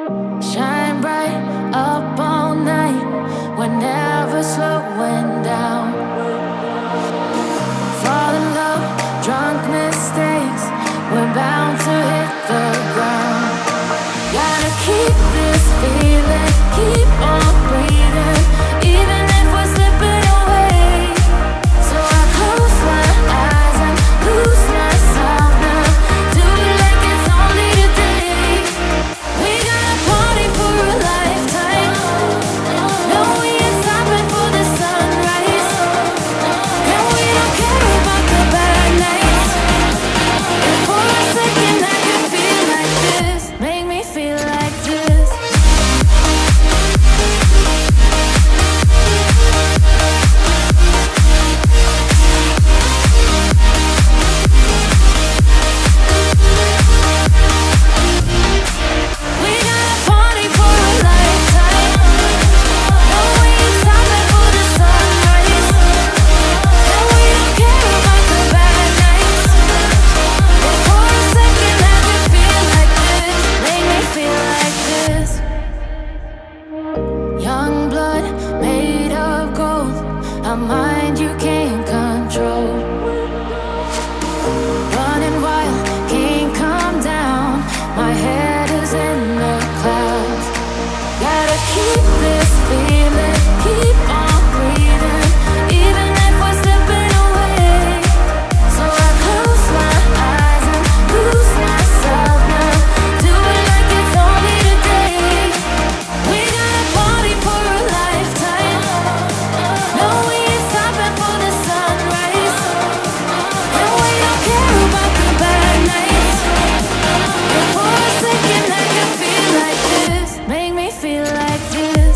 Shine bright up all night. We're never slowing down. Fall in love, drunk mistakes. We're bound to hit the ground. Gotta keep this feeling, keep on breathing, even if we're slipping away. So I close my eyes and lose myself now. Do it like it's only today. We got a party for a lifetime. No, we ain't stopping for the sunrise. And we don't care about the bad nights. And for a second I can feel like this. Make me feel like this. We got a party for a lifetime. No, we ain't stopping for the sunrise. And we don't care about the bad nights. But for a second I can feel like this. Make me feel like this. Young blood made of gold, a mind you can't control. Running wild, can't come down. My head is in the clouds. Gotta keep this feeling, keep on breathing, even if we're slipping away. So I close my eyes and lose myself now. Do it like it's only today. We got a party for a lifetime. No, we ain't stopping for the sunrise. And we don't care about the bad nights. And for a second I can feel like this. Make me feel like this.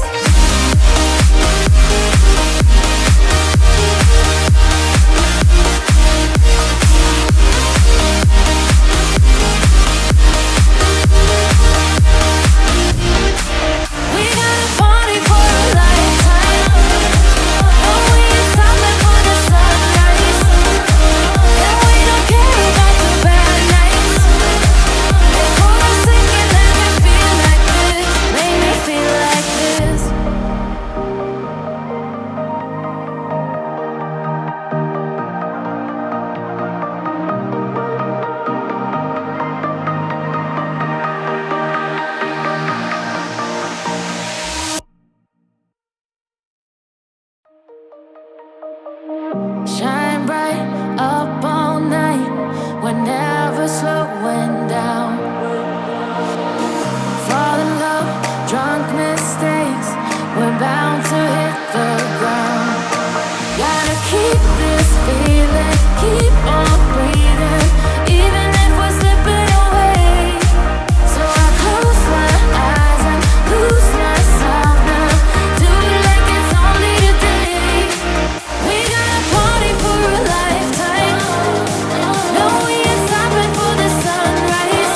We got a party for a lifetime. No, we ain't stopping for the sunrise. And we don't care about the bad nights. And for a second I can feel like this. Make me feel like this. Shine bright up all night. We're never slowing down. Fall in love, drunk mistakes. We're bound to hit the ground. Gotta keep this feeling, keep on breathing, even if we're slipping away. So I close my eyes and lose myself now. Do it like it's only today. We got a party for a lifetime. No, we ain't stopping for the sunrise.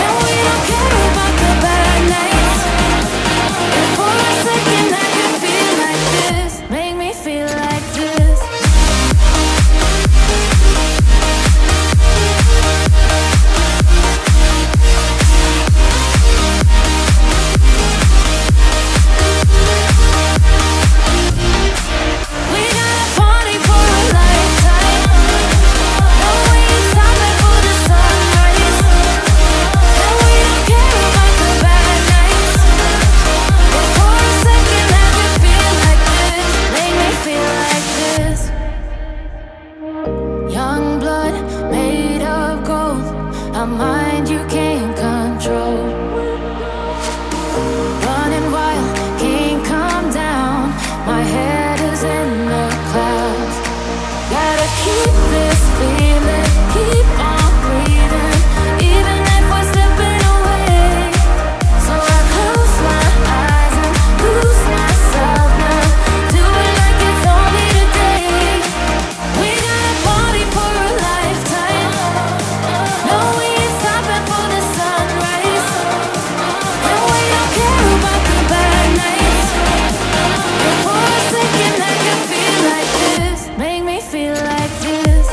And we don't care about the bad nights. And for a second I can feel like this. Make me feel like this. We got a party for a lifetime. No, we ain't stopping for the sunrise. And we don't care about the bad nights. But for a second I can feel like this. Make me feel like this. Young blood made of gold, a mind you can't control. Running wild, can't come down. My head is in the clouds. Gotta keep this feeling, keep on breathing, even if we're slipping away. So I close my eyes and lose myself now. Do it like it's only today. We got a party for a lifetime. No, we ain't stopping for the sunrise. And we don't care about the bad nights. And for a second I can feel like this. Make me feel like this.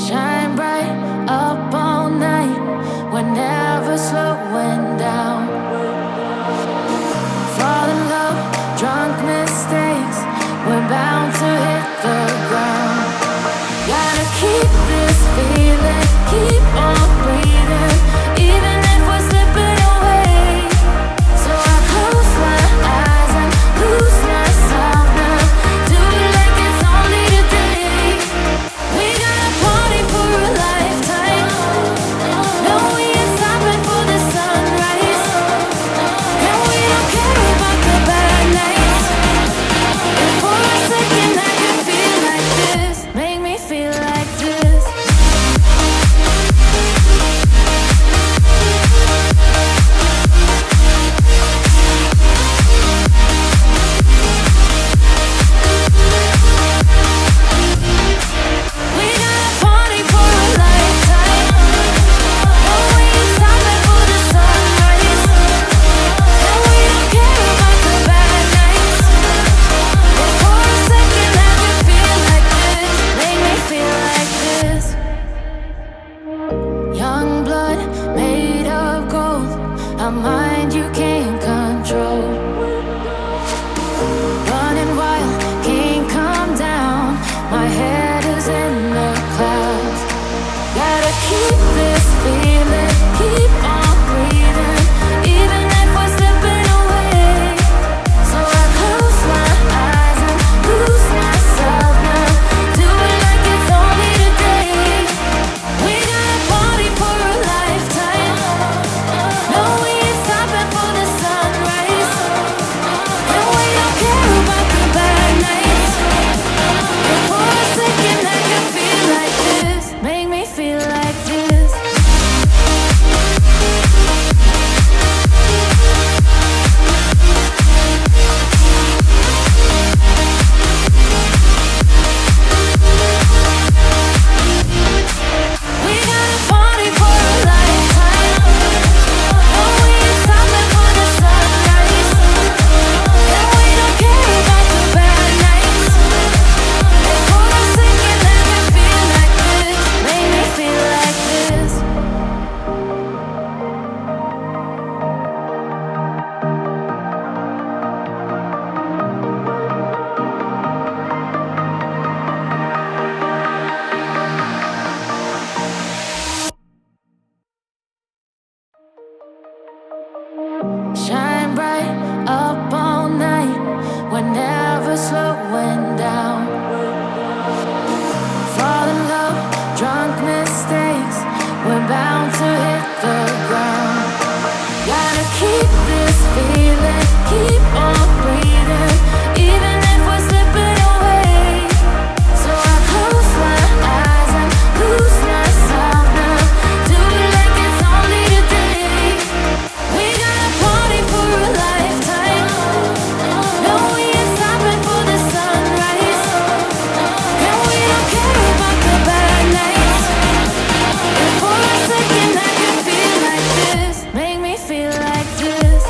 Shine bright up all night. We're never slowing down. Fall in love, drunk mistakes. We're bound to hit the ground. Gotta keep this feeling, keep on breathing, even if we're slipping away. So I close my eyes and lose myself now. Do it like it's only today. We got a party for a lifetime. No, we ain't stopping for the sunrise. And we don't care about the bad nights. And for a second I can feel like this. Make me feel like this. We got a party for a lifetime. No, we ain't stopping for the sunrise. And we don't care about the bad nights. And for a second I can feel like this. Make me feel like this. Young blood made of gold. A mind you can't control. Running wild, can't come down. My head is in the clouds. Gotta keep this feeling, keep on breathing, even if we're slipping away. So I close my eyes and lose myself now. Do it like it's only today. We got a party for a lifetime. No, we ain't stopping for the sunrise. And we don't care about the bad nights. And for a second I can feel like this. Make me feel like this. We got a party for a lifetime. No, we ain't stopping for the sunrise. And we don't care about the bad nights. And for a second I can feel like this. Make me feel like this. Shine bright up all night. We're never slowing down. Fall in love, drunk mistakes. We're bound to hit the ground. Gotta keep this feeling, keep on breathing, even if we're slipping away. So I close my eyes and lose myself now. Do it like it's only today. We got a party for a lifetime. No, we ain't stopping for the sunrise. And we don't care about the bad nights. And for a second I can feel like this. Make me feel like this.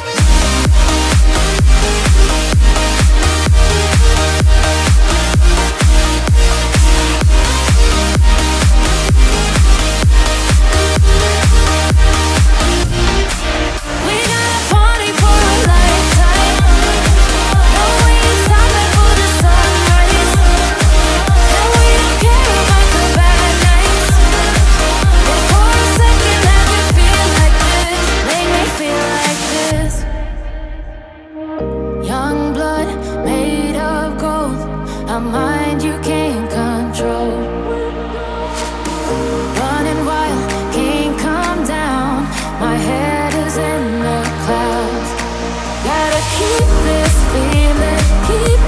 We got a party for a lifetime. No, we ain't stopping for the sunrise. And we don't care about the bad nights. And for a second I can feel like this. Make me feel like this. Young blood made of gold. A mind you can't control. Running wild, can't come down. My head is in the clouds. Gotta keep this feeling, keep